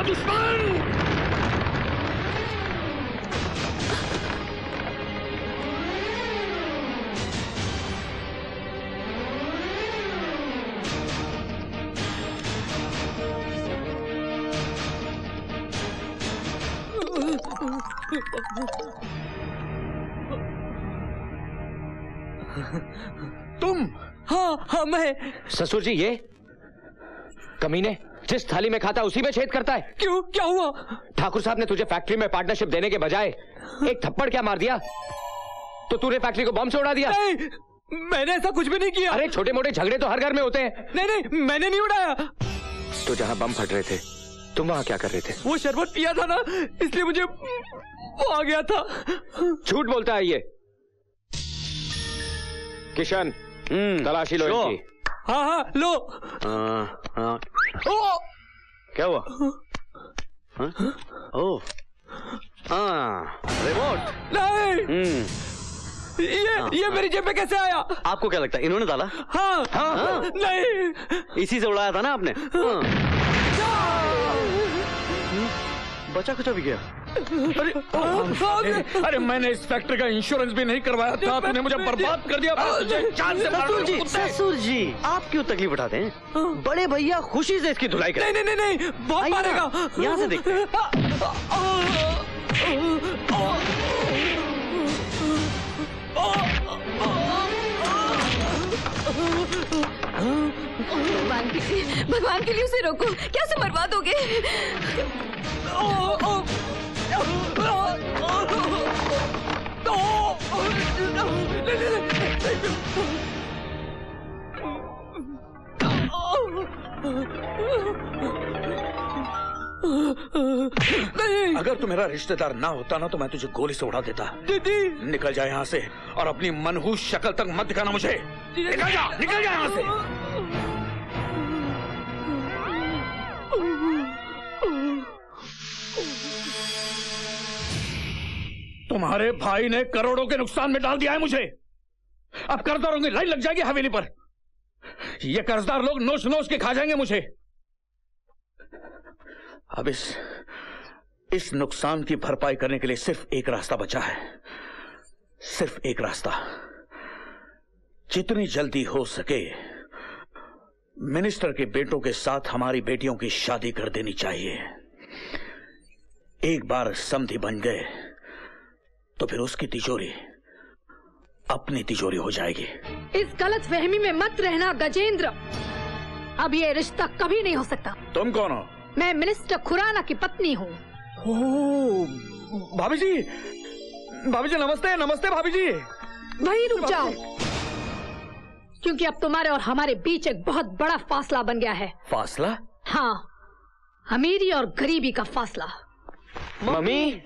दुश्मन। तुम? हाँ मैं। ससुर जी, ये कमीने जिस थाली में खाता उसी में छेद करता है। क्यों, क्या हुआ? ठाकुर साहब ने तुझे फैक्ट्री में पार्टनरशिप देने के बजाय एक थप्पड़ क्या मार दिया, तो तूने फैक्ट्री को बम से उड़ा दिया। नहीं, मैंने ऐसा कुछ भी नहीं किया। अरे छोटे मोटे झगड़े तो हर घर में होते हैं। नहीं, मैंने नहीं उड़ाया। तो जहां बम फट रहे थे तुम वहां क्या कर रहे थे? वो शरबत पिया था ना, इसलिए मुझे वो आ गया था। झूठ बोलता है ये। किशन, तलाशी लो इनकी। हाँ लो। ओ! क्या हुआ? ओह, रिमोट। नहीं, ये मेरी जेब में कैसे आया? आपको क्या लगता है इन्होंने डाला? हाँ। नहीं, इसी से उड़ाया था ना आपने? बचा कुचा भी गया। अरे मैंने इस फैक्ट्री का इंश्योरेंस भी नहीं करवाया था, तूने मुझे बर्बाद कर दिया। ससुर जी, आप क्यों तकलीफ उठाते हैं? बड़े भैया खुशी से इसकी धुलाई करें। नहीं, बहुत मारेगा। यहाँ से देखते हैं। भगवान के लिए उसे रोको, क्या से मरवा दोगे? अगर तू मेरा रिश्तेदार ना होता ना तो मैं तुझे गोली से उड़ा देता। दीदी, निकल जा यहाँ से और अपनी मनहूस शक्ल तक मत दिखाना मुझे। निकल जा यहाँ से। तुम्हारे भाई ने करोड़ों के नुकसान में डाल दिया है मुझे। अब कर्जदारों की लाइन लग जाएगी हवेली पर। ये कर्जदार लोग नोच नोच के खा जाएंगे मुझे। अब इस नुकसान की भरपाई करने के लिए सिर्फ एक रास्ता बचा है, सिर्फ एक रास्ता। जितनी जल्दी हो सके मिनिस्टर के बेटों के साथ हमारी बेटियों की शादी कर देनी चाहिए। एक बार समधी बन गए तो फिर उसकी तिजोरी अपनी तिजोरी हो जाएगी। इस गलत फहमी में मत रहना गजेंद्र, अब ये रिश्ता कभी नहीं हो सकता। तुम कौन हो? मैं मिनिस्टर खुराना की पत्नी हूँ। भाभी जी नमस्ते। नमस्ते भाभी जी। वहीं रुक जाओ, क्योंकि अब तुम्हारे और हमारे बीच एक बहुत बड़ा फासला बन गया है। फासला? हाँ, अमीरी और गरीबी का फासला। मम्मी,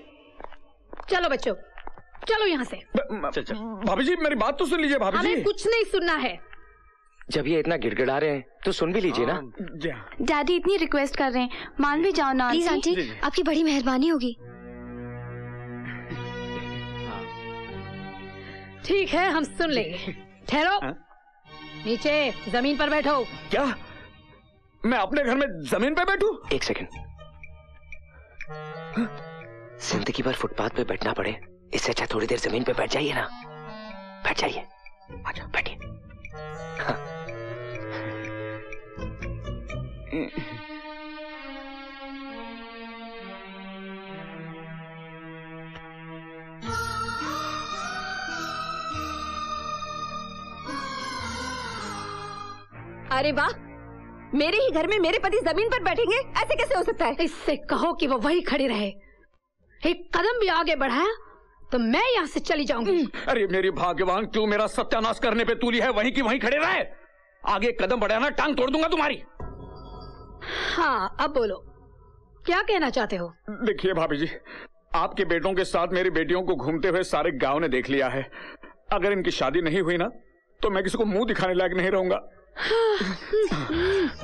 चलो बच्चों, चलो यहाँ से। भाभी जी मेरी बात तो सुन लीजिए। भाभी जी, हमें कुछ नहीं सुनना है। जब ये इतना गिड़गिड़ा रहे हैं तो सुन भी लीजिए ना। डैडी इतनी रिक्वेस्ट कर रहे हैं, मान भी जाओ ना। प्लीज आंटी, आपकी बड़ी मेहरबानी होगी। ठीक है, हम सुन लेंगे। ठहरो, नीचे जमीन पर बैठो। क्या मैं अपने घर में जमीन पे बैठूं? एक सेकंड। जिंदगी भर फुटपाथ पे बैठना पड़े, इससे अच्छा थोड़ी देर जमीन पे बैठ जाइए ना। बैठ जाइए, आजा बैठिए। हाँ। अरे वाह, मेरे ही घर में मेरे पति जमीन पर बैठेंगे, ऐसे कैसे हो सकता है? इससे कहो कि वो वही खड़ी रहे। एक कदम भी आगे बढ़ाया तो मैं यहाँ से चली जाऊंगी। अरे मेरी भाग्यवान, क्यों मेरा सत्यानाश करने पे तूली है? वहीं की वहीं खड़े रहे। आगे कदम बढ़ाना, टांग तोड़ दूंगा तुम्हारी। हाँ, अब बोलो, क्या कहना चाहते हो? देखिए भाभी जी, आपके बेटों के साथ मेरी बेटियों को घूमते हुए सारे गांव ने देख लिया है। अगर इनकी शादी नहीं हुई ना तो मैं किसी को मुंह दिखाने लायक नहीं रहूंगा।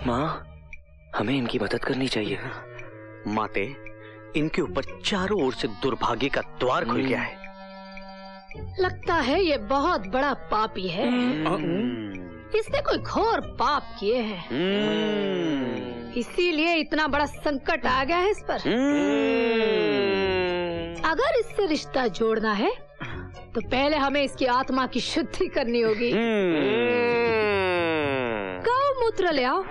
माँ, हमें इनकी मदद करनी चाहिए। माते, इनके ऊपर चारों ओर से दुर्भाग्य का द्वार खुल गया है। लगता है ये बहुत बड़ा पापी है। इसने कोई घोर पाप किए हैं। इसीलिए इतना बड़ा संकट आ गया है इस पर। अगर इससे रिश्ता जोड़ना है तो पहले हमें इसकी आत्मा की शुद्धि करनी होगी। गौमूत्र ले आओ।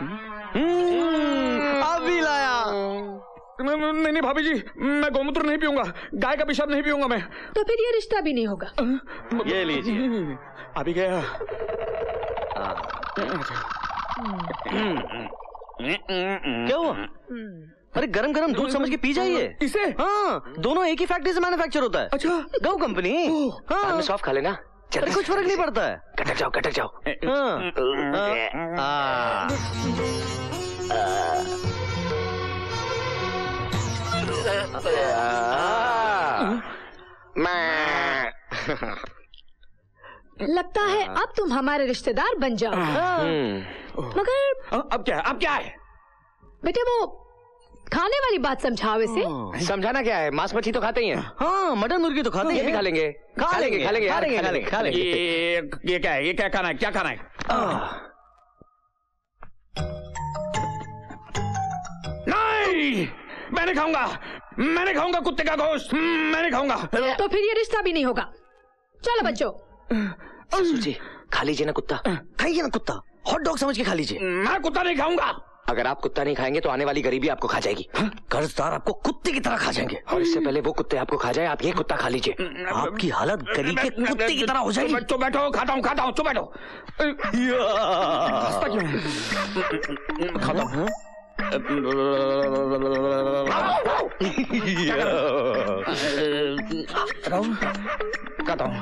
अभी लाया। नहीं भाभी जी, मैं गौमूत्र नहीं पीऊंगा, गाय का पेशाब नहीं पीऊंगा मैं। तो फिर ये रिश्ता भी नहीं होगा। ये लीजिए। अभी गया। क्या हुआ? अरे गरम गरम दूध समझ के पी जाइए इसे। हाँ, दोनों एक ही फैक्ट्री से मैन्युफैक्चर होता है। अच्छा, गौ कंपनी। बाद में सॉफ्ट खा लेना। अरे कुछ फर्क नहीं पड़ता है। कटक जाओ, कटक जाओ। लगता है अब तुम हमारे रिश्तेदार बन जाओ। मगर अब क्या है? अब क्या है? बेटे वो खाने वाली बात समझाओ इसे। समझाना क्या है? मांस मछली तो खाते ही हैं। हाँ, मटन मुर्गी तो खाते ये हैं। भी खा लेंगे, खा लेंगे खा लेंगे, खा लेंगे। ये क्या है? ये क्या खाना है? क्या खाना है? नहीं, मैं नहीं खाऊंगा। मैं नहीं खाऊंगा कुत्ते का गोश्त। मैं नहीं खाऊंगा। तो फिर ये रिश्ता भी नहीं होगा। चलो बच्चों। ससुर जी, खा लीजिए ना कुत्ता। खाइए ना कुत्ता, हॉट डॉग समझ के खा लीजिए। मैं कुत्ता नहीं खाऊंगा। अगर आप कुत्ता नहीं खाएंगे तो आने वाली गरीबी आपको खा जाएगी। कर्जदार आपको कुत्ते की तरह खा जाएंगे। और इससे पहले वो कुत्ते आपको खा जाए, आप ये कुत्ता खा लीजिए। आपकी हालत गली के कुत्ते की तरह हो जाएगी। चुप बैठो, खाता हूँ, चुप बैठो। हंसता क्यों है? खाता हूँ। खाता हूँ।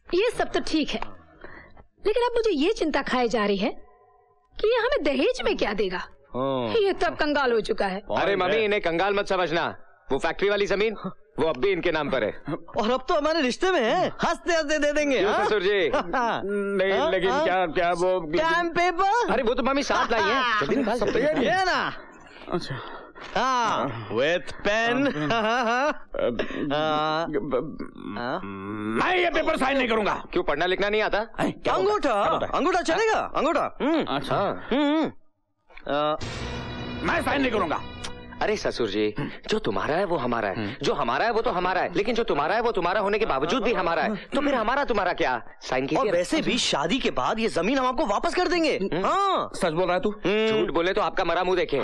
ये सब तो ठीक है, लेकिन अब मुझे ये चिंता खाई जा रही है कि ये हमें दहेज में क्या देगा। ये तब कंगाल हो चुका है। अरे मम्मी, इन्हें कंगाल मत समझना। वो फैक्ट्री वाली जमीन वो अब भी इनके नाम पर है। और अब तो हमारे रिश्ते में है, हंसते हंसते दे देंगे। ससुर जी। नहीं, लेकिन क्या वो स्टैम्प पेपर। अरे वो तो मम्मी साथ लाई है, जल्दी निकाल सकते हैं। ये ना। अच्छा, विथ पेन। मैं ये पेपर साइन नहीं करूंगा। क्यों, पढ़ना लिखना नहीं आता? अंगूठा, अंगूठा चलेगा, अंगूठा। अच्छा, मैं साइन नहीं करूंगा। अरे ससुर जी, जो तुम्हारा है वो हमारा है, जो हमारा है वो तो हमारा है, लेकिन जो तुम्हारा है वो तुम्हारा होने के बावजूद भी हमारा है, तो फिर हमारा तुम्हारा क्या? साइन कीजिए। और वैसे भी शादी के बाद ये जमीन हम आपको वापस कर देंगे। हाँ, सच बोल रहा है तू? झूठ बोले तो आपका मरा मुंह देखे।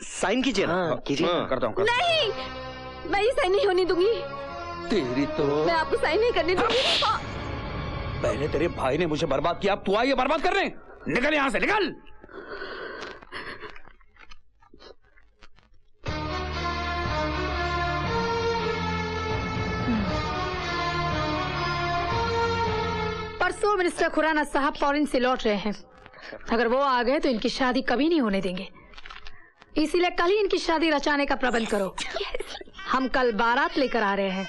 साइन कीजिए ना। कीजिए। करता हूँ। नहीं, मैं ये साइन नहीं होने दूंगी। तेरी तो मैं आपको साइन नहीं करने दूंगी। पहले तेरे भाई ने मुझे बर्बाद किया, अब तू आई है बर्बाद करने। निकल यहाँ से, निकल। परसों मिनिस्टर खुराना साहब फॉरेन से लौट रहे हैं। अगर वो आ गए तो इनकी शादी कभी नहीं होने देंगे। इसीलिए कल ही इनकी शादी रचाने का प्रबंध करो। हम कल बारात लेकर आ रहे हैं।